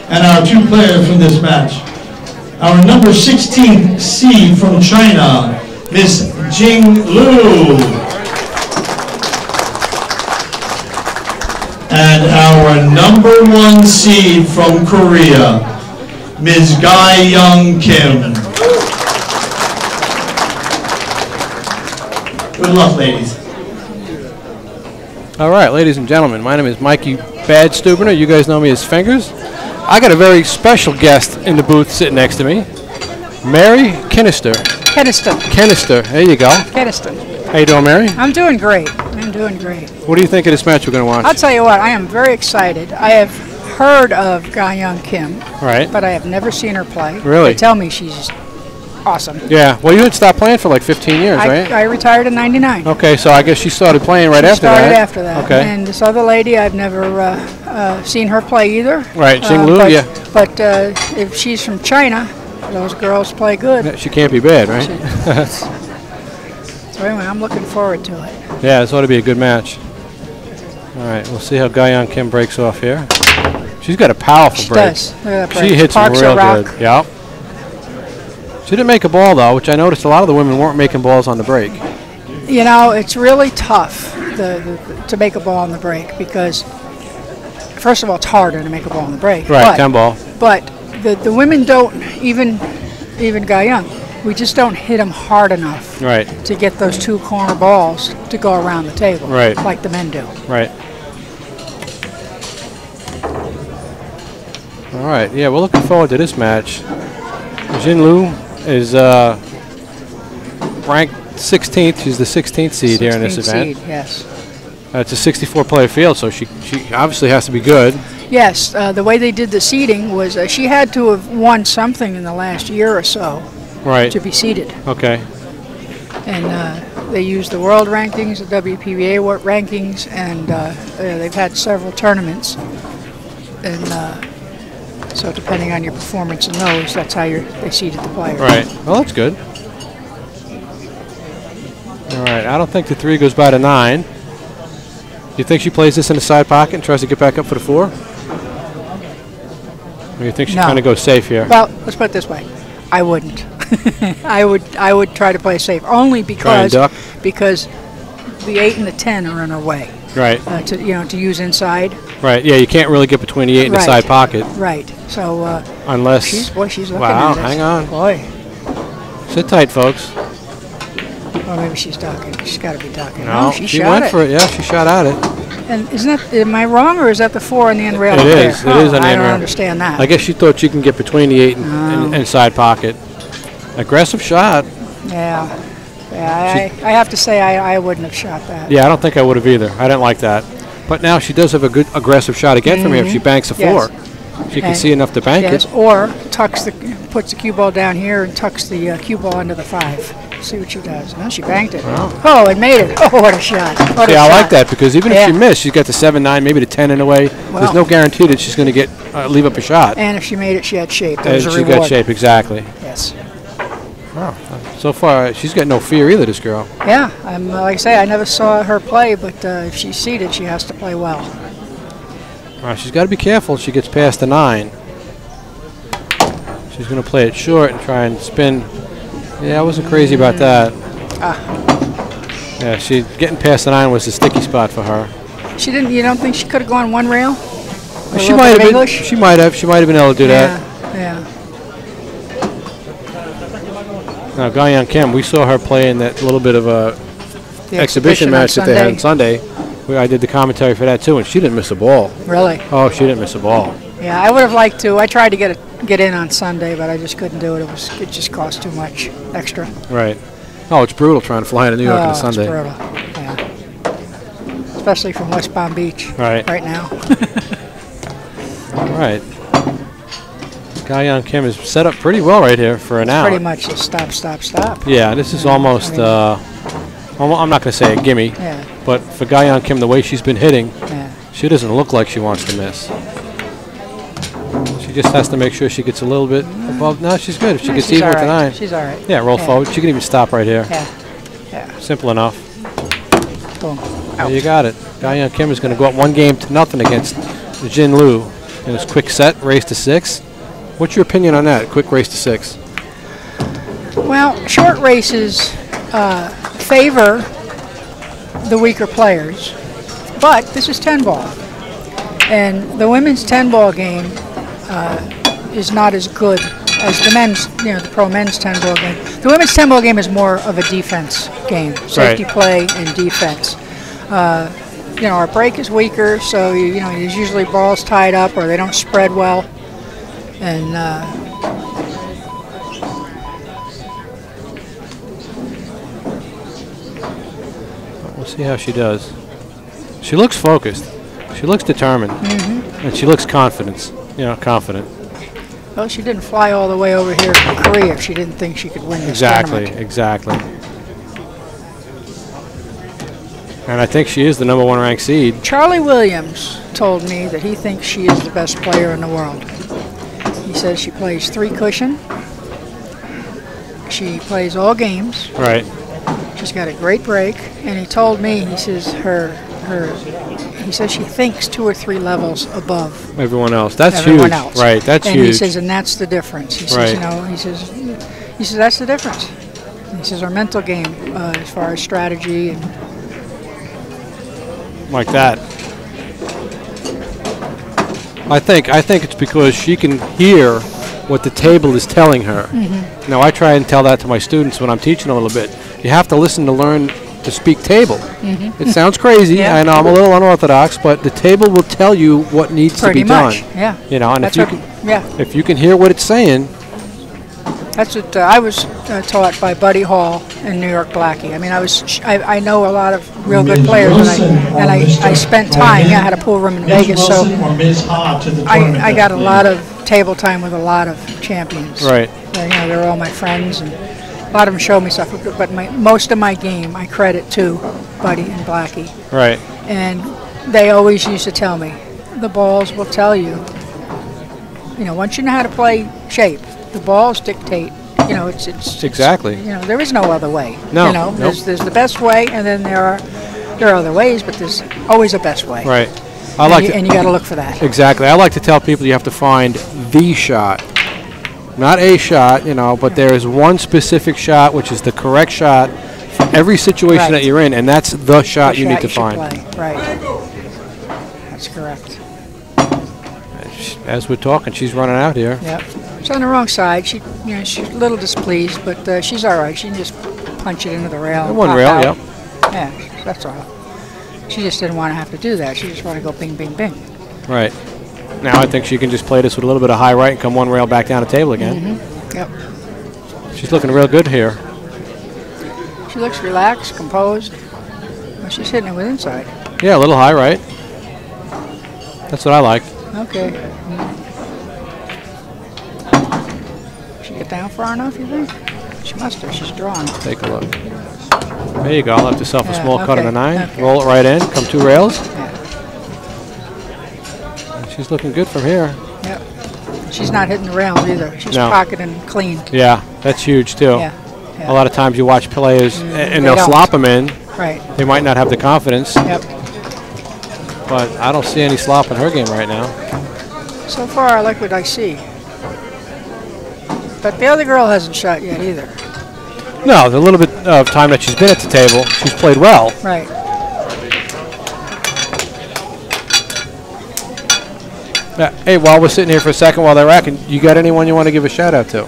And our two players from this match. Our number 16 seed from China, Miss Jing Lu. And our number 1 seed from Korea, Ms. Ga-young Kim. Good luck, ladies. All right, ladies and gentlemen, my name is Mikey Bad Stubner. You guys know me as Fingers. I got a very special guest in the booth sitting next to me, Mary Kenister. Kenister. There you go. Kenister. How you doing, Mary? I'm doing great. I'm doing great. What do you think of this match we're going to watch? I'll tell you what, I am very excited. I have heard of Ga-young Kim, right, but I have never seen her play. Really? They tell me she's awesome. Yeah. Well, you had stopped playing for like 15 years, right? I retired in '99. Okay, so I guess she started playing right after that. Started after that. Okay. And this other lady, I've never seen her play either. Right, Jing Lu, yeah. But if she's from China, those girls play good. Yeah, she can't be bad, right? So anyway, I'm looking forward to it. Yeah, this ought to be a good match. All right, we'll see how Ga-young Kim breaks off here. She's got a powerful break. She does. Look at that break. She hits Parks real rock. good. Yep. She didn't make a ball, though, which I noticed a lot of the women weren't making balls on the break. You know, it's really tough to make a ball on the break because, first of all, it's harder to make a ball on the break. Right, 10 ball. But the women don't, even Ga-young, we just don't hit them hard enough to get those 2 corner balls to go around the table like the men do. Right. All right, yeah, we're looking forward to this match. Jing Lu is ranked 16th. She's the 16th seed here in this event. Seed, yes. It's a 64-player field, so she obviously has to be good. Yes, the way they did the seeding was she had to have won something in the last year or so to be seeded. Okay. And they used the world rankings, the WPBA rankings, and they've had several tournaments. And so depending on your performance in those, that's how they seeded the players. Right. Well, that's good. All right. I don't think the 3 goes by to 9. Do you think she plays this in the side pocket and tries to get back up for the 4? Or you think she kind of goes safe here? Well, let's put it this way. I wouldn't. I would try to play safe only because the 8 and the 10 are in her way. Right. To use inside. Right. Yeah, you can't really get between the 8 and the side pocket. Right. So unless she's looking wow, at us. hang on. Boy. Sit tight, folks. Well, maybe she's ducking. She's got to be ducking. No, she went for it. Yeah, she shot at it. And am I wrong, or is that the 4 on the end rail? It is. It is on the end rail. I don't understand that. I guess she thought she can get between the 8 and side pocket. Aggressive shot. Yeah. Yeah, I have to say I wouldn't have shot that. Yeah, I don't think I would have either. I didn't like that. But now she does have a good aggressive shot again from here if she banks a 4. She can see enough to bank it. Or puts the cue ball down here and tucks the cue ball into the 5. See what she does. No, she banked it. Wow. Oh, it made it. Oh, what a shot. See, I like that because even if she missed, she's got the 7-9, maybe the 10 in a way. Well, there's no guarantee that she's going to get leave up a shot. And if she made it, she had shape. She got shape, exactly. Yes. Wow. So far, she's got no fear either, this girl. Yeah. Like I say, I never saw her play, but if she's seated, she has to play well. She's got to be careful if she gets past the 9. She's going to play it short and try and spin. Yeah, I wasn't crazy about that. Yeah, getting past the 9 was the sticky spot for her. She didn't. You don't think she could have gone 1 rail? She might have been. She might have. She might have been able to do that. Yeah. Now, Ga-young Kim, we saw her play in that little bit of a exhibition match that they had on Sunday. I did the commentary for that too, and she didn't miss a ball. Really? Oh, she didn't miss a ball. Yeah, I would have liked to. I tried to get in on Sunday, but I just couldn't do it. It just cost too much extra. Right. Oh, it's brutal trying to fly into New York on a Sunday. It's brutal. Yeah. Especially from West Palm Beach. Right now. All right. Ga-young Kim is set up pretty well right here for an out. Pretty much a stop, stop, stop. Yeah, this is almost. I'm not going to say a gimme, but for Ga-young Kim, the way she's been hitting, she doesn't look like she wants to miss. She just has to make sure she gets a little bit above. No, she's good. If she gets even with the 9. She's all right. Yeah, roll forward. She can even stop right here. Yeah. Simple enough. Boom. There you got it. Ga-young Kim is going to go up 1-0 against Jing Lu. in this quick set, race to 6. What's your opinion on that? Quick race to 6. Well, short races favor the weaker players, but this is 10-ball, and the women's 10-ball game is not as good as the men's, the pro men's 10-ball game. The women's 10-ball game is more of a defense game, safety play and defense. Our break is weaker, so there's usually balls tied up or they don't spread well, and we'll see how she does. She looks focused. She looks determined, and she looks confident. Confident. Well, she didn't fly all the way over here from Korea if she didn't think she could win this tournament. Exactly. And I think she is the #1 ranked seed. Charlie Williams told me that he thinks she is the best player in the world. He says she plays 3 cushion. She plays all games. Right. She's got a great break, and he told me, he says he says she thinks 2 or 3 levels above everyone else. That's everyone huge. Else. Right. That's and huge. He says, and that's the difference. He says, he says that's the difference. He says our mental game, as far as strategy and like that. I think it's because she can hear what the table is telling her. Now I try and tell that to my students when I'm teaching a little bit. You have to listen to learn to speak table. It sounds crazy. Yeah. I know I'm a little unorthodox, but the table will tell you what needs to be done. Yeah. And that's if you can hear what it's saying. That's what I was taught by Buddy Hall and New York Blackie. I mean, I know a lot of real good players, and I spent time. I had a pool room in Vegas, so I got a lot of table time with a lot of champions. Right. They're all my friends, and a lot of them showed me stuff. But most of my game I credit to Buddy and Blackie. Right. And they always used to tell me, the balls will tell you. Once you know how to play shape, the balls dictate. It's exactly. There is no other way. No. Nope. There's the best way, and then there are other ways, but there's always a best way. Right. And you got to look for that. Exactly. I like to tell people you have to find the shot, not a shot. But there is one specific shot, which is the correct shot for every situation that you're in, and that's the shot you need to find. Right. That's correct. As we're talking, she's running out here. Yep. She's on the wrong side. She's a little displeased, but she's all right. She can just punch it into the rail. One rail, out. yep. Yeah, that's all. She just didn't want to have to do that. She just wanted to go bing, bing, bing. Right. Now I think she can just play this with a little bit of high right and come 1 rail back down the table again. Yep. She's looking real good here. She looks relaxed, composed. Well, she's hitting it with inside. Yeah, a little high right. That's what I like. Okay. She get down far enough, you think? She must have. She's drawn. Take a look. There you go. Left yourself a small cut on the 9. Okay. Roll it right in. Come 2 rails. Yeah. She's looking good from here. Yep. She's not hitting the rails either. She's pocketing clean. Yeah, that's huge too. Yeah. A lot of times you watch players and they'll don't. slop them in. Right. They might not have the confidence. Yep. But I don't see any slop in her game right now. So far, I like what I see. But the other girl hasn't shot yet either. No, the little bit of time that she's been at the table, she's played well. Right. Hey, while we're sitting here for a second while they're racking, you got anyone you want to give a shout out to?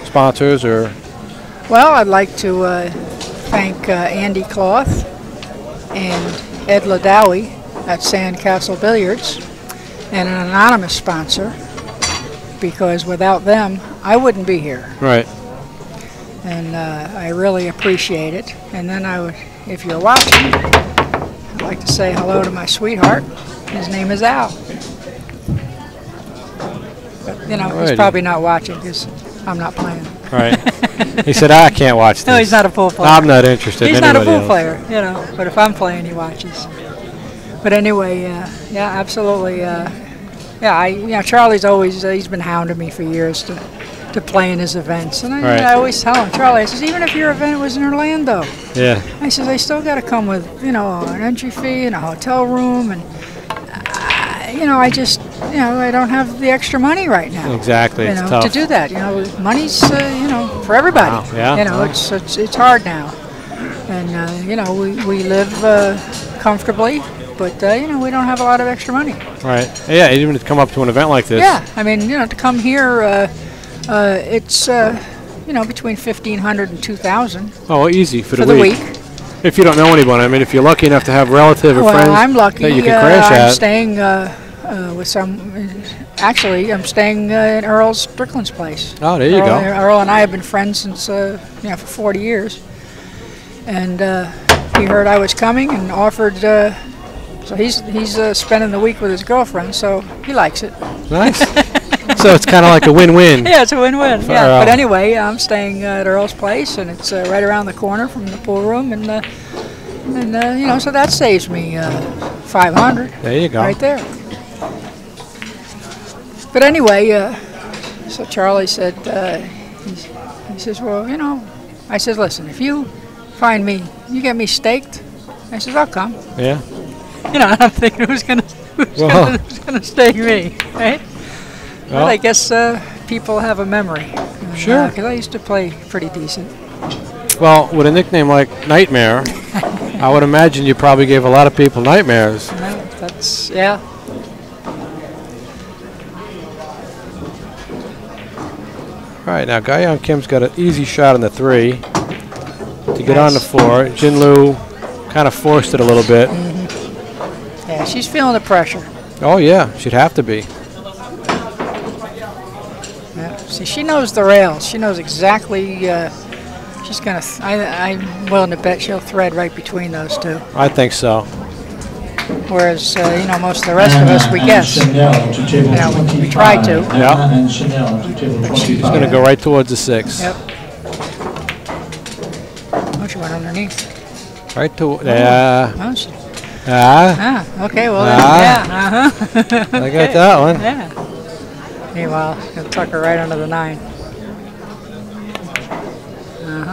Sponsors or? Well, I'd like to thank Andy Cloth and Ed Ladawi at Sandcastle Billiards and an anonymous sponsor, because without them, I wouldn't be here. Right. And I really appreciate it. And then if you're watching, I'd like to say hello to my sweetheart. His name is Al. But, he's probably not watching because I'm not playing. Right. He said, I can't watch this. No, he's not a pool player. I'm not interested. He's not a pool else. player, but if I'm playing, he watches. But anyway, yeah, absolutely. Charlie's always, he's been hounding me for years to play in his events. And I always tell him, Charlie, I says, even if your event was in Orlando, I says, I still got to come with, an entry fee and a hotel room. And, you know, I don't have the extra money right now. Exactly. You It's know, tough. to do that. You know, money's you know, for everybody. Wow, yeah, You know, wow. it's hard now, and you know, we live comfortably, but you know, we don't have a lot of extra money. Right. Yeah, even to come up to an event like this. Yeah, I mean, you know, to come here, it's you know, between 1,500 and 2,000 Oh, easy for for the the week. week. If you don't know anyone, I mean, if you're lucky enough to have relative or Well, friends I'm lucky. that you can crash I'm at. staying with some. Actually, I'm staying in Earl Strickland's place. Oh, there you go. Earl and I have been friends since you know, for 40 years, and he heard I was coming and offered. So he's spending the week with his girlfriend, so he likes it. Nice. So it's kind of like a win-win. Yeah, it's a win-win. For Yeah, Earl. but anyway, I'm staying at Earl's place, and it's right around the corner from the pool room, and you know, so that saves me 500. There you go. Right there. But anyway, so Charlie said, he says, well, you know, I said, listen, if you find me, you get me staked, I says, I'll come. Yeah. You know, I'm thinking who's gonna stake me, right? But I guess people have a memory. Sure. Because I used to play pretty decent. Well, with a nickname like Nightmare, I would imagine you probably gave a lot of people nightmares. You know, that's, yeah. All right, now Guyon Kim's got an easy shot on the 3 to get on the 4. Jin Lu kind of forced it a little bit. Yeah, she's feeling the pressure. Oh yeah, she'd have to be. Yeah. See, she knows the rails. She knows exactly. She's gonna. I'm willing to bet she'll thread right between those two. I think so. Whereas, you know, most of the rest of us, we guess. You know, we try to. Yeah. And Chanel to table 25. She's going to go right towards the 6. Yep. Oh, she went underneath. Right to yeah. Oh, she, Ah, okay. Well, Ah. then, yeah. I got that one. Yeah. Meanwhile, gonna tuck her right under the 9.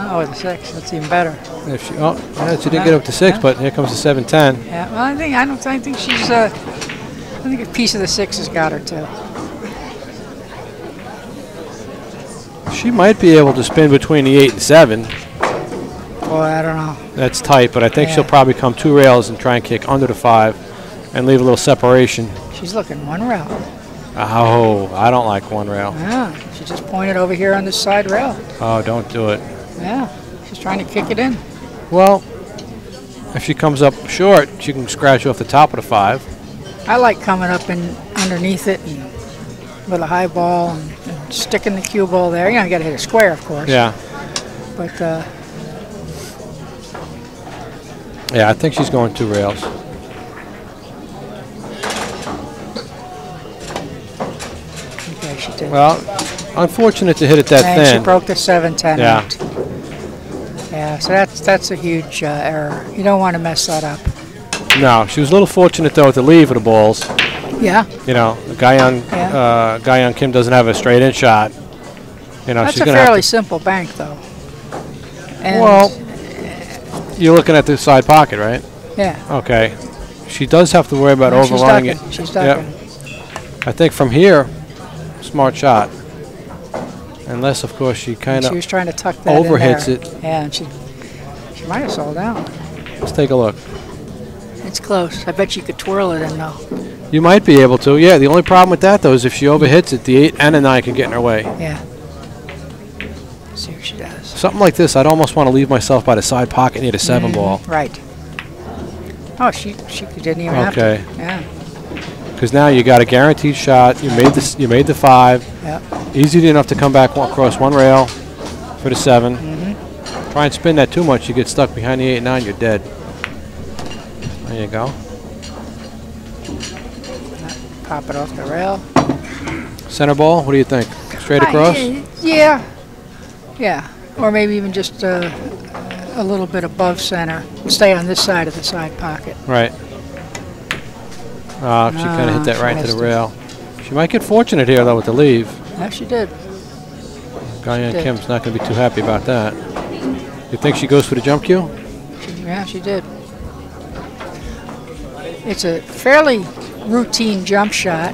Oh, the 6. That's even better. If she, oh, yeah, she did get up to 6, but here comes the 7-10. Yeah. Well, I think she's. I think a piece of the 6 has got her too. She might be able to spin between the 8 and 7. Boy, I don't know. That's tight, but I think Yeah. she'll probably come 2 rails and try and kick under the 5 and leave a little separation. She's looking one rail. Oh, I don't like 1 rail. Yeah. She just pointed over here on this side rail. Oh, don't do it. Yeah. She's trying to kick it in. Well, if she comes up short, she can scratch off the top of the 5. I like coming up and underneath it and with a high ball and sticking the cue ball there. You know, you got to hit a square, of course. Yeah. But Yeah, I think she's going 2 rails. okay, she did. Well, unfortunate to hit it that and thin. she broke the 7-10 Yeah. out. Yeah, so that's a huge error. You don't want to mess that up. No, she was a little fortunate though at the leave of the balls. Yeah. You know, Guyon Kim doesn't have a straight in shot. You know, That's she's a gonna have fairly to, simple bank, though. And well, you're looking at the side pocket, right? yeah. Okay. She does have to worry about No, she's overrunning ducking. it. She's ducking. I think from here, smart shot. Unless, of course, she kind She of was trying to tuck that overhits in there. it. Yeah, and she might have sold down. Let's take a look. It's close. I bet you could twirl it in, though. You might be able to. Yeah, the only problem with that, though, is if she overhits it, the 8 and the 9 can get in her way. Yeah. See what she does. Something like this, I'd almost want to leave myself by the side pocket near the 7 ball. Right. Oh, she didn't even have Okay. to. Yeah. Because now you got a guaranteed shot. You made this. You made the 5. Yep. Easy enough to come back across 1 rail for the 7. Try and spin that too much, you get stuck behind the 8 and 9. You're dead. There you go. Pop it off the rail. Center ball. What do you think? Straight across? Yeah. Yeah. Or maybe even just a little bit above center. Stay on this side of the side pocket. Right. She kind of hit that she right into missed the it. rail. She might get fortunate here though with the leave. Yeah, she did. Guyan did. Kim's not going to be too happy about that. You think she goes for the jump cue? Yeah, she did. It's a fairly routine jump shot.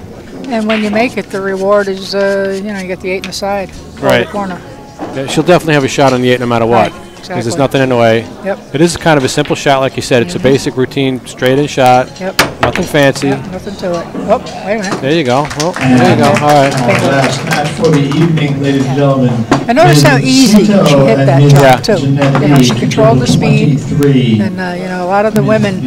And when you make it, the reward is, you get the 8 in the side, right, the corner. Yeah, she'll definitely have a shot on the 8 no matter what. Right, Because exactly. there's nothing in the way. Yep. It is kind of a simple shot, like you said. It's a basic routine, straight in shot. Yep. Nothing fancy. Yep, nothing to it. Oh, wait a minute. There you go. Well, there you go. All right. Our last match for the evening, ladies and gentlemen. And notice how easy she hit that Yeah. jump, too. She controlled the speed. And, a lot of the women,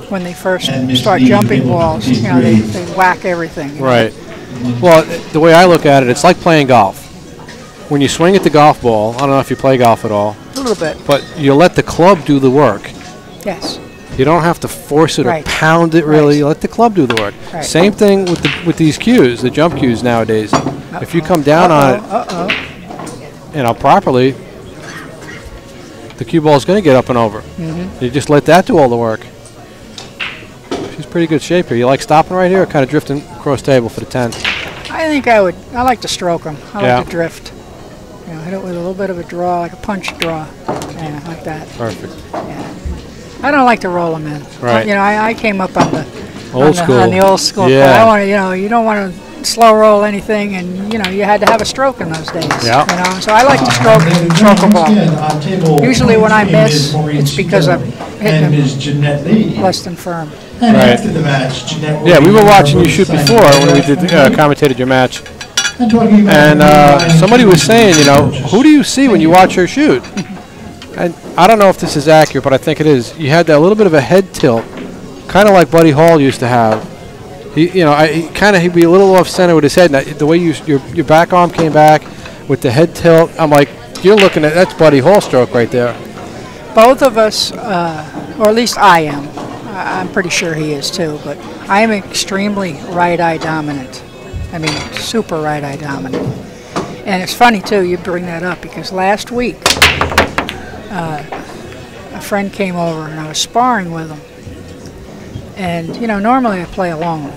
when they first start jumping balls, they whack everything. Right. Well, the way I look at it, it's like playing golf. When you swing at the golf ball, I don't know if you play golf at all. A little bit. But you let the club do the work. Yes. You don't have to force it or Right. pound it really. Right. You let the club do the work. Right. Same thing with these cues, the jump cues nowadays. If you come down on it, properly, the cue ball is going to get up and over. You just let that do all the work. She's pretty good shape here. You like stopping right here or kind of drifting across table for the 10? I think I would. I like to stroke them. I Yeah. like to drift. Hit it with a little bit of a draw, like a punch draw. Yeah, like that. Perfect. I don't like to roll them in. Right. I came up on the Old school. On the old school. Yeah. I want to, you don't want to slow roll anything, and you had to have a stroke in those days. Yeah. So I like to stroke a ball. Usually when I miss, it's because I'm hitting them less than firm. And Right. after the match, Jeanette will Yeah, we be were watching you over shoot signing before when we autograph did commentated your match. and talking about And the somebody was saying, coaches. who do you see when you watch her shoot? And I don't know if this is accurate, but I think it is. You had that little bit of a head tilt, kind of like Buddy Hall used to have. He'd be a little off center with his head. And the way your back arm came back with the head tilt, I'm like, you're looking at that's Buddy Hall stroke right there. Both of us, or at least I am. I'm pretty sure he is too, but I am extremely right eye dominant. I mean, super right eye dominant. And it's funny too, you bring that up, because last week a friend came over and I was sparring with him. And, normally I play alone.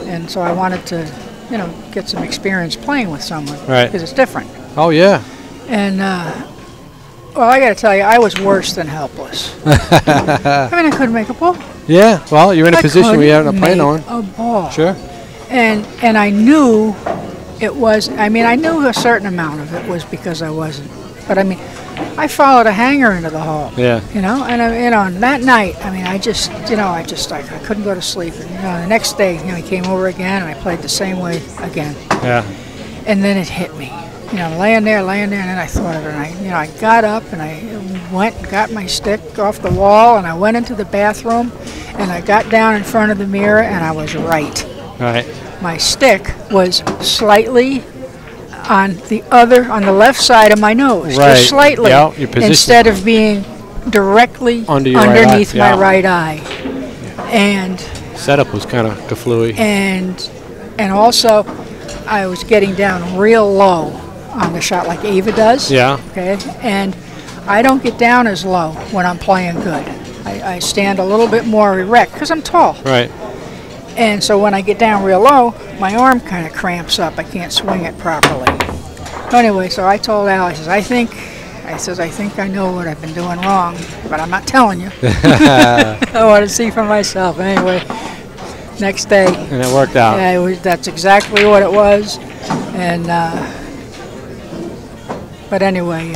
And so I wanted to, get some experience playing with someone. Right. Because it's different. Oh, yeah. And, well, I got to tell you, I was worse than helpless. I mean, I couldn't make a ball. Yeah, well, you're in a I position where you haven't couldn't played make on. a ball. Sure. And I knew it was, I knew a certain amount of it was because I wasn't. But, I followed a hanger into the hole. Yeah. And that night, I just, I couldn't go to sleep. And, the next day, he came over again, and I played the same way again. Yeah. And then it hit me. Laying there, and then I thought of it. And I got up, and I went and got my stick off the wall, and I went into the bathroom, and I got down in front of the mirror, and I was right. Right. My stick was slightly on the left side of my nose, Right. just slightly, Yeah, your position. instead of being directly Under your right eye, underneath my yeah. right eye. And Setup was kind of kaflooey. and also I was getting down real low on the shot like Ava does. Yeah. Okay. And I don't get down as low when I'm playing good. I stand a little bit more erect because I'm tall. Right. And so when I get down real low, my arm kind of cramps up. I can't swing it properly. Anyway, so I told Al, I think I know what I've been doing wrong, but I'm not telling you. I want to see for myself. Anyway, next day. And it worked out. Yeah, that's exactly what it was. And, but anyway,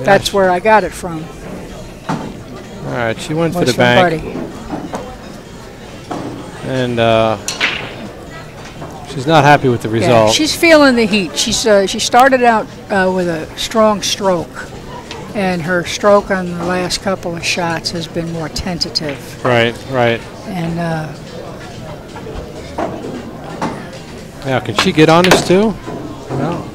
that's where I got it from. All right, she went for Was the from bank. Buddy. And she's not happy with the result. Yeah, she's feeling the heat. She started out with a strong stroke, and her stroke on the last couple of shots has been more tentative. Right. And Now, can she get on this too? No.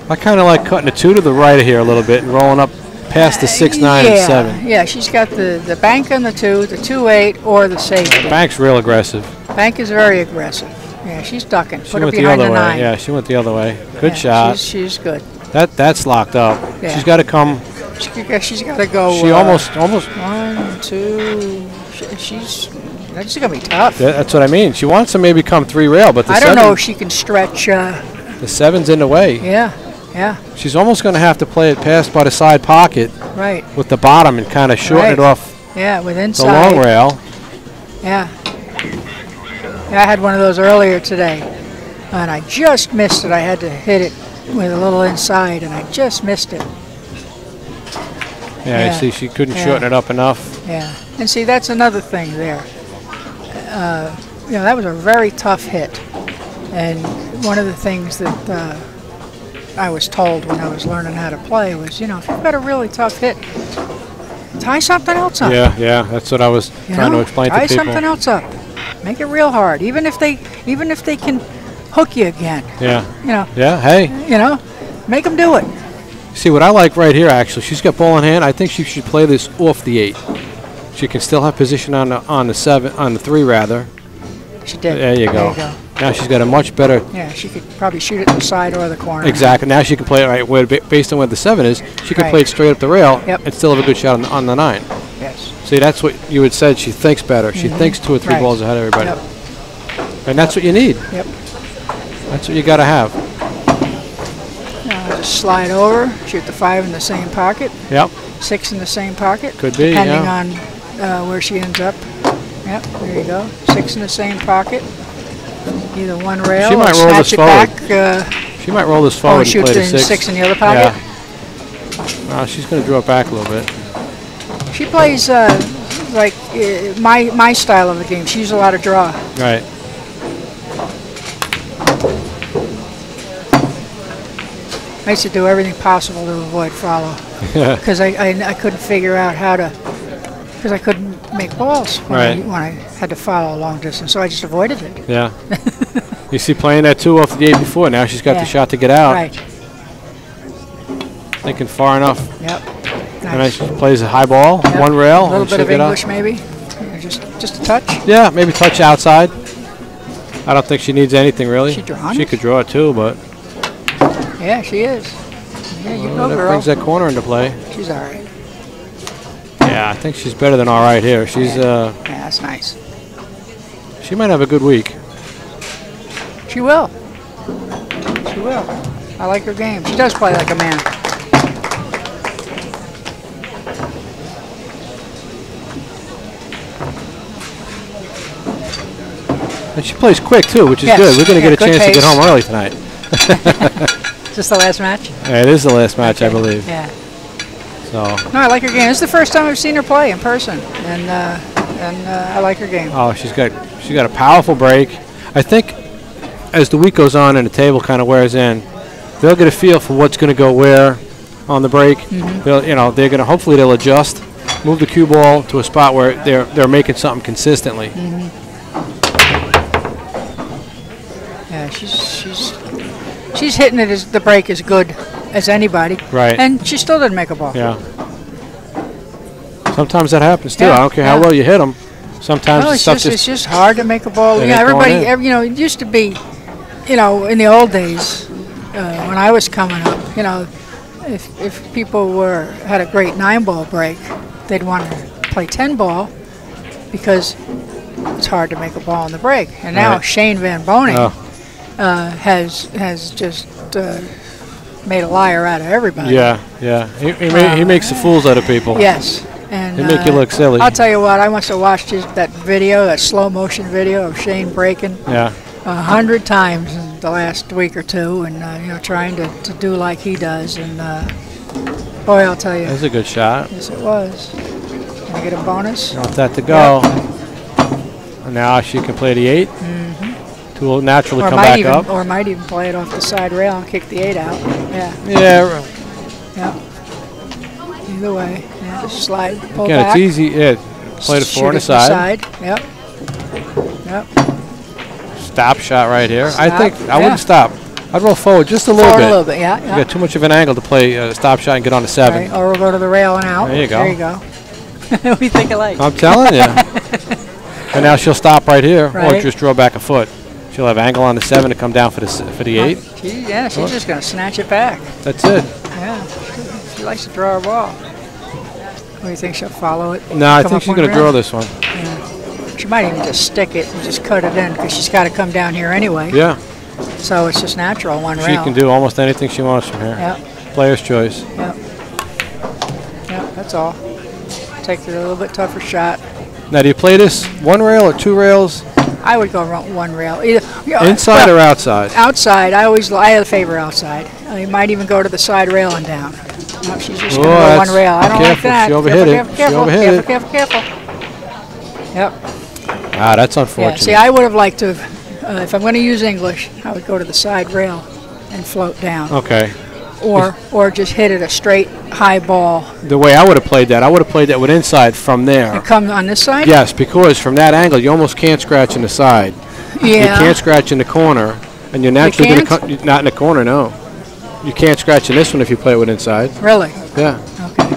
I kind of like cutting the 2 to the right here a little bit and rolling up past the 6, 9, and 7. Yeah, she's got the bank on the 2, the 2-8, or the safety. The bank's real aggressive. Bank is very aggressive. Yeah, she's ducking. She Put her went the behind other the way. 9. Yeah, she went the other way. Good Yeah, shot. She's good. That's locked up. Yeah. She's got to come. She's got to go. She almost. 1, 2. That's gonna be tough. That's what I mean. She wants to maybe come 3 rail, but the I don't know seven- if she can stretch. The 7's in the way. Yeah. Yeah. She's almost going to have to play it past by the side pocket. Right. With the bottom and kind of shorten it off. Yeah, with inside. The long rail. Yeah. Yeah, I had one of those earlier today, and I just missed it. I had to hit it with a little inside, and I just missed it. Yeah, you see, she couldn't shorten it up enough. Yeah, and see, that's another thing there. You know, that was a very tough hit, and one of the things that I was told when I was learning how to play was, you know, if you've got a really tough hit, tie something else up. Yeah, that's what I was trying to explain to people. Tie something else up. Make it real hard, even if they can hook you again. Yeah. You know. Yeah. Hey. You know, make them do it. See what I like right here. Actually, she's got ball in hand. I think she should play this off the 8. She can still have position on the 3 rather. She did. There you go. There you go. Now she's got a much better. Yeah, she could probably shoot it in the side or the corner. Exactly. Now she can play it right where, based on where the 7 is. She can play it straight up the rail and still have a good shot on the 9. Yes. See, that's what you had said. She thinks better. She thinks 2 or 3 balls ahead of everybody. Yep. And that's what you need. Yep. That's what you got to have. Now just slide over, shoot the 5 in the same pocket. Yep. 6 in the same pocket. Could be, depending on where she ends up. Yep, there you go. 6 in the same pocket. Either one rail she or might roll snatch this it forward. back. She might roll this forward and shoot play the the 6 in the other pocket? Yeah. She's going to draw it back a little bit. She plays like my style of the game. She uses a lot of draw. Right. I used to do everything possible to avoid follow because I couldn't figure out how to, because I couldn't make balls when I had to follow a long distance, so I just avoided it. Yeah. You see, playing that 2 off the 8 before, now she's got the shot to get out. Right. Thinking far enough. Yep. And then she plays a high ball, 1 rail. A little bit of English maybe, just a touch. Yeah, maybe touch outside. I don't think she needs anything really. She could draw it too, but. Yeah, she is. Yeah, you go, that girl. brings that corner into play. She's all right. Yeah, I think she's better than all right here. She's yeah, that's nice. She might have a good week. She will. She will. I like her game. She does play like a man. And she plays quick too, which is good. We're going to get a chance to get home early tonight. Is this the last match? Yeah, it is the last match, I believe. Yeah. So. No, I like her game. It's the first time I've seen her play in person, and I like her game. Oh, she's got a powerful break. I think as the week goes on and the table kind of wears in, they'll get a feel for what's going to go where on the break. They'll, they're going to hopefully they'll adjust, move the cue ball to a spot where they're making something consistently. Yeah, she's hitting it as the break as good as anybody. Right. And she still didn't make a ball. Yeah. Sometimes that happens too. Yeah, I don't care how well you hit them. Sometimes it's just hard to make a ball. Yeah, everybody. It used to be, in the old days when I was coming up, if people had a great 9-ball break, they'd want to play 10-ball because it's hard to make a ball in the break. And now Shane Van Boning has just made a liar out of everybody. Yeah. He makes the fools out of people. Yes. And he make you look silly. I'll tell you what, I must have watched that video, that slow motion video of Shane breaking 100 times in the last week or two, and trying to do like he does. And boy, I'll tell you, that's a good shot. Yes, it was. Can I get a bonus? You want that to go. And now she can play the 8. To naturally come back up. Or might even play it off the side rail and kick the 8 out. Yeah. Either way, just slide, pull Again, back. it's easy. Yeah, play the 4 on the side. Yep. Stop shot right here. Stop. I think I wouldn't stop. I'd roll forward just a little bit. A little bit, yeah. You got too much of an angle to play a stop shot and get on the 7. Right, or we'll go to the rail and out. There you go. There you go. We think alike. I'm telling you. And now she'll stop right here, right. or just draw back a foot. She'll have angle on the 7 to come down for the 8. She's just going to snatch it back. That's it. Yeah, she likes to draw her ball. What do you think, she'll follow it? No, I think she's going to draw this one. Yeah. She might even just stick it and just cut it in because she's got to come down here anyway. Yeah. So it's just natural, one rail. She can do almost anything she wants from here. Yep. Player's choice. Yep. Yep, that's all. Take a little bit tougher shot. Now, do you play this one rail or two rails? I would go one rail. Either inside or outside? Outside. I favor outside. I might even go to the side rail and down. No, she's just going to go one rail. I don't like that. She overhit it. She overhit it. Careful. Yep. Ah, that's unfortunate. Yeah, see, I would have liked to, if I'm going to use English, I would go to the side rail and float down. Okay. Or just hit it a straight high ball. The way I would have played that, I would have played that with inside from there. And come on this side? Yes, because from that angle, you almost can't scratch in the side. Yeah. You can't scratch in the corner, and you're naturally going to not in the corner. No, you can't scratch in this one if you play it with inside. Really? Yeah. Okay.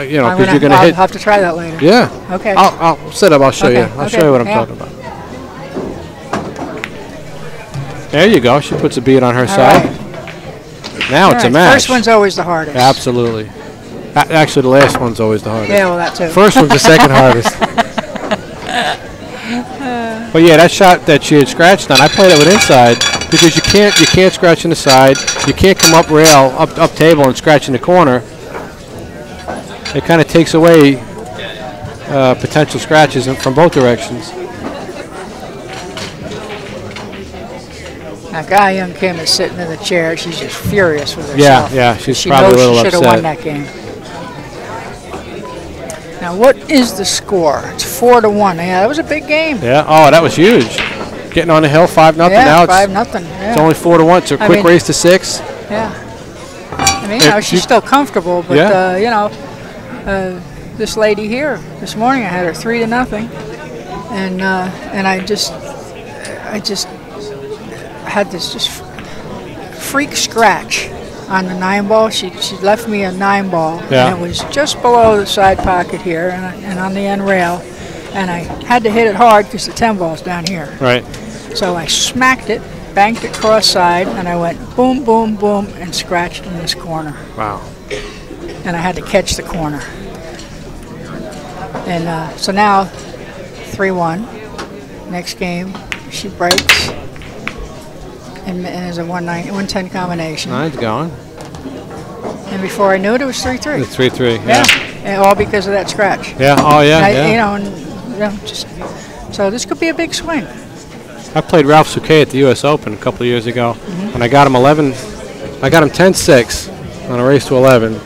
You know, because you're going to hit. I'll have to try that later. Yeah. Okay. I'll set up. I'll show you. I'll show you what I'm talking about. There you go. She puts a bead on her side. Right. Now it's a match. First one's always the hardest. Absolutely. Actually, the last one's always the hardest. Yeah, well, that too. First one's the second hardest. But yeah, that shot that she had scratched on, I played it with inside because you can't scratch in the side. You can't come up rail, up table, and scratch in the corner. It kind of takes away potential scratches from both directions. Now, Guy Young Kim is sitting in the chair. She's just furious with herself. Yeah, she's probably a little upset. She should have won that game. Now, what is the score? It's 4-1. Yeah, that was a big game. Yeah. Oh, that was huge. Getting on the hill, 5-0. Yeah, now 5-0. Yeah. It's only 4-1. It's a quick race to 6. Yeah. I mean, you know, she's still comfortable, but you know, this lady here this morning, I had her 3-0, and I just had this just freak scratch on the 9-ball. She left me a 9-ball, and it was just below the side pocket here and on the end rail, and I had to hit it hard because the 10-ball's down here. Right. So I smacked it, banked it cross side, and I went boom, boom, boom, and scratched in this corner. Wow. And I had to catch the corner. And so now 3-1. Next game, she breaks. And it's a 110 combination. Nice going. And before I knew it, it was 3-3. It's 3-3. Yeah. And all because of that scratch. Yeah. Oh yeah. You know, and just so this could be a big swing. I played Ralph Souquet at the U.S. Open a couple of years ago, and I got him 11. I got him 10-6 on a race to 11,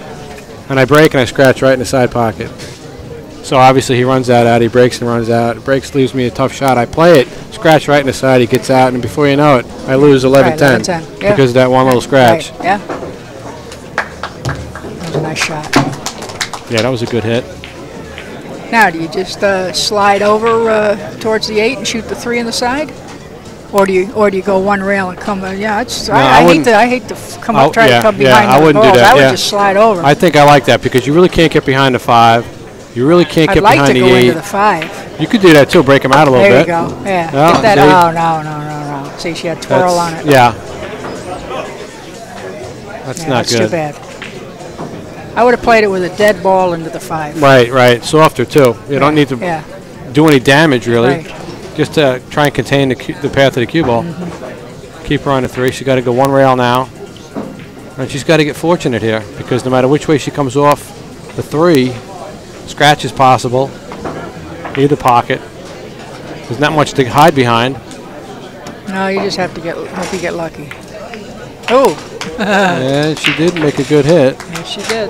and I break and I scratch right in the side pocket. So obviously he runs that out, he breaks and runs out. Breaks, leaves me a tough shot. I play it, scratch right in the side, he gets out, and before you know it, I lose 11-10 because of that one little scratch. Right. Yeah. That was a nice shot. Yeah, that was a good hit. Now, do you just slide over towards the 8 and shoot the 3 on the side? Or do you go one rail and come? Yeah, it's. No, I hate to come up try to come behind the balls. I would just slide over. I think I like that because you really can't get behind the 5. You really can't get behind the 8. I'd like to go into the 5. You could do that too. Break them out a little bit. There you go. Yeah. No, get that. Oh no. See, she had twirl on it. Yeah. That's not good. Too bad. I would have played it with a dead ball into the 5. Right. Softer too. You don't need to do any damage really. Right. Just to try and contain the path of the cue ball. Keep her on the 3. She's got to go one rail now. And she's got to get fortunate here because no matter which way she comes off the 3, scratch is possible. Either pocket. There's not much to hide behind. No, you just have to get lucky. Oh. Yeah, she did make a good hit. Yes, she did.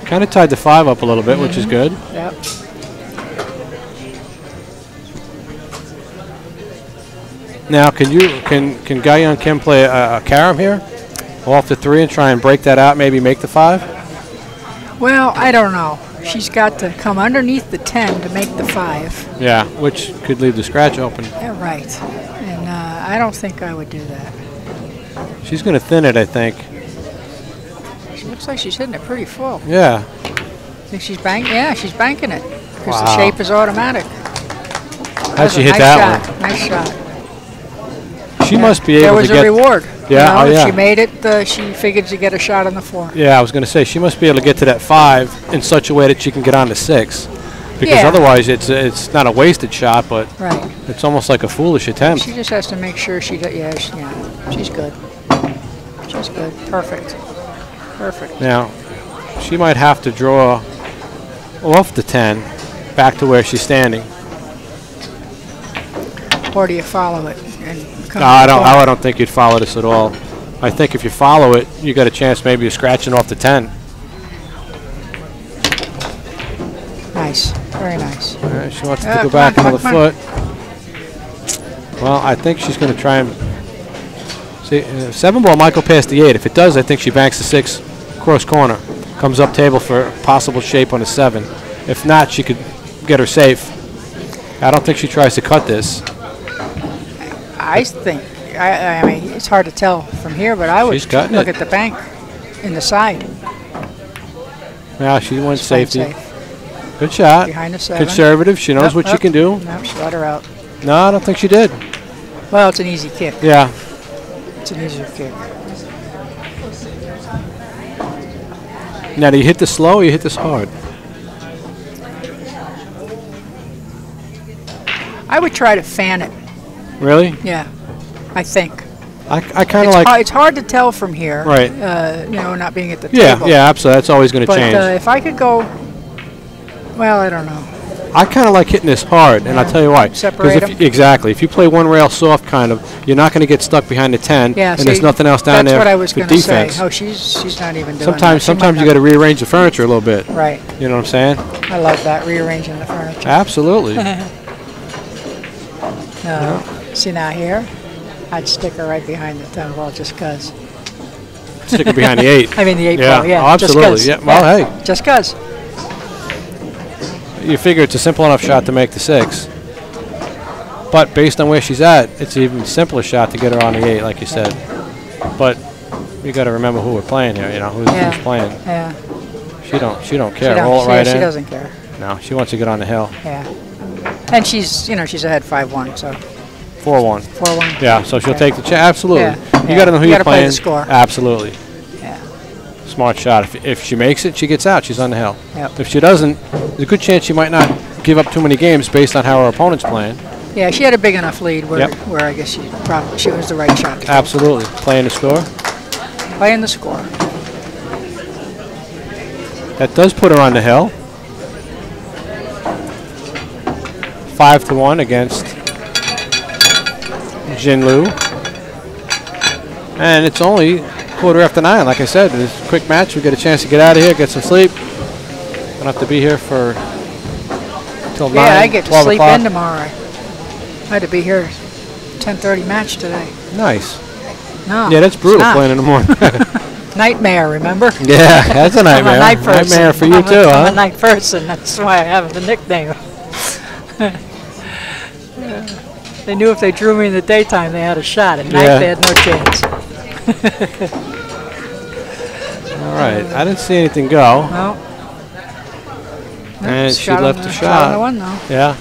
Kind of tied the 5 up a little bit, which is good. Yep. Now, can Guy Young Kim play a carom here? Off the 3 and try and break that out, maybe make the 5? Well, I don't know. She's got to come underneath the 10 to make the 5. Yeah, which could leave the scratch open. Yeah, right. And I don't think I would do that. She's going to thin it, I think. She looks like she's hitting it pretty full. Yeah. Think she's banking? Yeah, she's banking it because the shape is automatic. How'd she hit that one? Nice shot. She must be able to get... There was a reward. Yeah, if she made it, she figured to get a shot on the 4. Yeah, I was going to say, she must be able to get to that 5 in such a way that she can get on to 6. Because otherwise it's not a wasted shot, but right. it's almost like a foolish attempt. She just has to make sure she does. Yeah, she's good. She's good. Perfect. Perfect. Now, she might have to draw off the 10 back to where she's standing. Or do you follow it? And come No, I don't think you'd follow this at all. I think if you follow it, you got a chance maybe of scratching off the 10. Nice. Very nice. All right, she wants to go back another foot. Well, I think she's going to try and see. 7 ball might go past the 8. If it does, I think she banks the 6 cross corner. Comes up table for possible shape on a 7. If not, she could get her safe. I don't think she tries to cut this. I think, I mean, it's hard to tell from here, but I would look at the bank in the side. Yeah, she went safety. Safe. Good shot. Behind the 7. Conservative. She knows what she can do. No, she let her out. No, I don't think she did. Well, it's an easy kick. Yeah. It's an easier kick. Now, do you hit this slow or you hit this hard? I would try to fan it. Really? Yeah, I think. I kind of like. It's hard to tell from here. Right. You know, not being at the Yeah, table. yeah, absolutely. That's always going to change. But if I could go, well, I don't know. I kind of like hitting this hard, and I'll tell you why. Separate them? Exactly. If you play one rail soft, kind of, you're not going to get stuck behind the 10, Yeah, and there's nothing else down there That's what I was for going to say. defense. Oh, she's not even doing Sometimes that. you got to rearrange the furniture a little bit. Right. You know what I'm saying? I love that, rearranging the furniture. Absolutely. No. See, now here, I'd stick her right behind the 10 ball just because. Stick her behind the 8. I mean, the 8 Yeah. ball, yeah. Oh, absolutely. Just 'cause. Yeah. Well, hey. Just because. You figure it's a simple enough shot to make the 6. But based on where she's at, it's an even simpler shot to get her on the 8, like you said. But you got to remember who we're playing here. You know who's playing. Yeah. She don't care. Roll it right in. She doesn't care. No, she wants to get on the hill. Yeah. And she's ahead 5-1, so. 4-1. 4-1. Yeah, so she'll take the chance. Absolutely. Yeah. You got to know who you're play playing. the score. Absolutely. Yeah. Smart shot. If she makes it, she gets out. She's on the hill. Yep. If she doesn't, there's a good chance she might not give up too many games based on how her opponent's playing. Yeah, she had a big enough lead where, Yep. where I guess she was the right shot. Absolutely. Playing the score. Playing the score. That does put her on the hill. 5-1 against Jin Liu. And it's only 9:15. Like I said, it's a quick match. We get a chance to get out of here, get some sleep. Don't have to be here for till 9, Yeah, I get to 12 sleep o'clock. in tomorrow. I had to be here 10:30 match today. Nice. No. Yeah, that's brutal it's not. playing in the morning. Nightmare, remember? Yeah, that's a nightmare. I'm a night person. Nightmare for you too, I'm huh? a night person. That's why I have the nickname. They knew if they drew me in the daytime, they had a shot. At night, they had no chance. All right. I didn't see anything go. No. And she Shot left on the the shot. one, though. Yeah.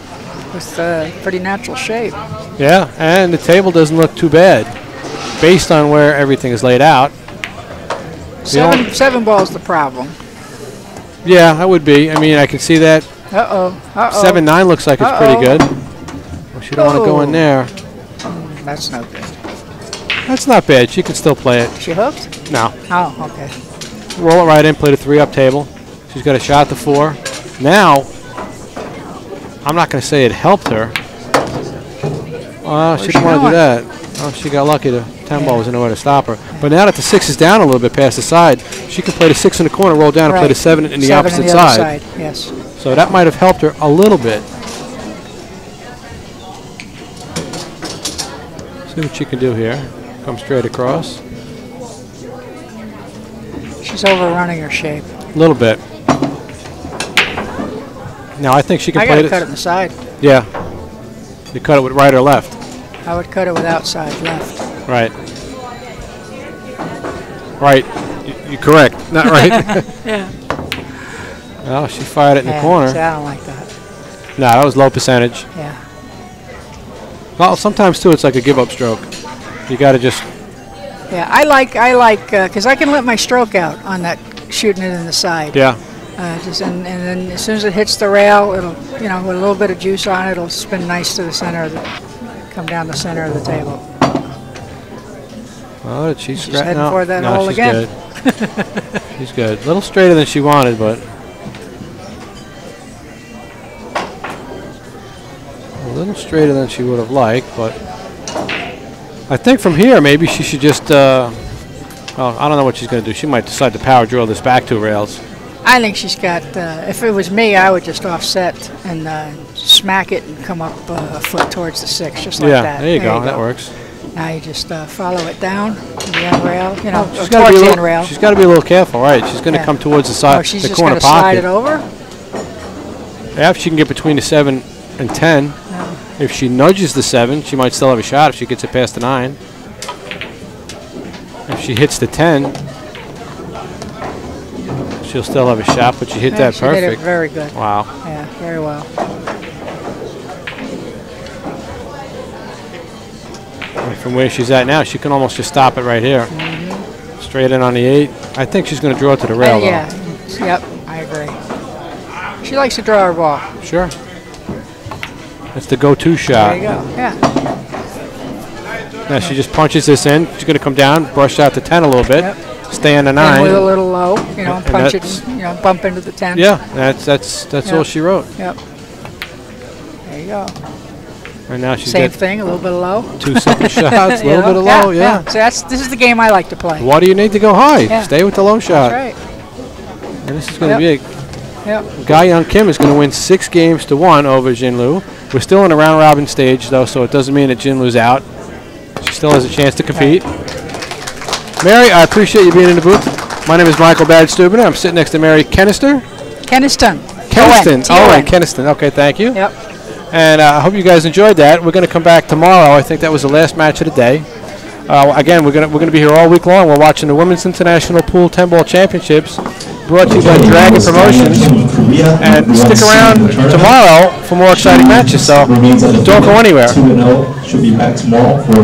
With pretty natural shape. Yeah, and the table doesn't look too bad based on where everything is laid out. Seven ball's the problem. Yeah, that would be. I mean, I can see that. Uh-oh. 7-9 looks like it's pretty good. Well, she don't want to go in there. That's no good. That's not bad. She can still play it. She hooked? No. Oh, okay. Roll it right in, play the 3-up table. She's got a shot at the 4. Now, I'm not going to say it helped her. She didn't want to do that. Oh, she got lucky. The 10 ball was nowhere to stop her. But now that the 6 is down a little bit past the side, she can play the 6 in the corner, roll down, and play the 7 in the opposite side. Yes. So that might have helped her a little bit. See what she can do here. Come straight across. She's overrunning her shape. A little bit. Now I think she can play I it. got to cut it in the side. Yeah. You cut it with right or left? I would cut it with outside left. Right. Right. You're correct. Not right. Yeah. Well, she fired it in the corner. See, I don't like that. No, that was low percentage. Yeah. Well, sometimes too, it's like a give-up stroke. You got to just. Yeah, I like, because I can let my stroke out on that shooting it in the side. Yeah. And then as soon as it hits the rail, it'll, you know, with a little bit of juice on it, it'll spin nice to the center of the, come down the center of the table. Oh, did she She's heading for that hole she's again. Good. She's good. A little straighter than she wanted, but a little straighter than she would have liked. But I think from here, maybe she should just. Well, I don't know what she's going to do. She might decide to power drill this back 2 rails. I think she's got, if it was me, I would just offset and smack it and come up a foot towards the 6, just like that. Yeah, there you go. That works. Now you just follow it down to the end rail, you know, She's towards the end rail. She's got to be a little careful, right? She's going to come towards the side, she's the just corner gonna slide pocket. it over? Yeah, if she can get between the 7 and 10. No. If she nudges the 7, she might still have a shot if she gets it past the 9. If she hits the 10, she'll still have a shot, but she hit that perfect. Hit it very good. Wow. Yeah, very well. And from where she's at now, she can almost just stop it right here. Straight in on the 8. I think she's going to draw it to the rail, though. Yeah. Yep, I agree. She likes to draw her ball. Sure. That's the go-to shot. There you go. Yeah. Now she just punches this in. She's going to come down, brush out the 10 a little bit, stay on the 9. And with a little low, you know, punch it, you know, bump into the 10. Yeah, that's all she wrote. Yep. There you go. And now she's Same got thing, a little bit of low. 2 simple shots, a little bit of low, yeah. So this is the game I like to play. Why do you need to go high? Yeah. Stay with the low shot. That's right. And this is going to be big. Yep. Ga-Young Kim is going to win 6 games to 1 over Jin Lu. We're still in a round-robin stage, though, so it doesn't mean that Jin Lu's out. She still has a chance to compete. Mary, I appreciate you being in the booth. My name is Michael Badstuber. I'm sitting next to Mary Kennister. Keniston. Kenniston. Okay, thank you. Yep. And I hope you guys enjoyed that. We're going to come back tomorrow. I think that was the last match of the day. Again, we're going to be here all week long. We're watching the Women's International Pool 10-Ball Championships, brought to you by Dragon Promotions. And stick around tomorrow for more exciting matches. So don't go anywhere. 2-0 should be back tomorrow for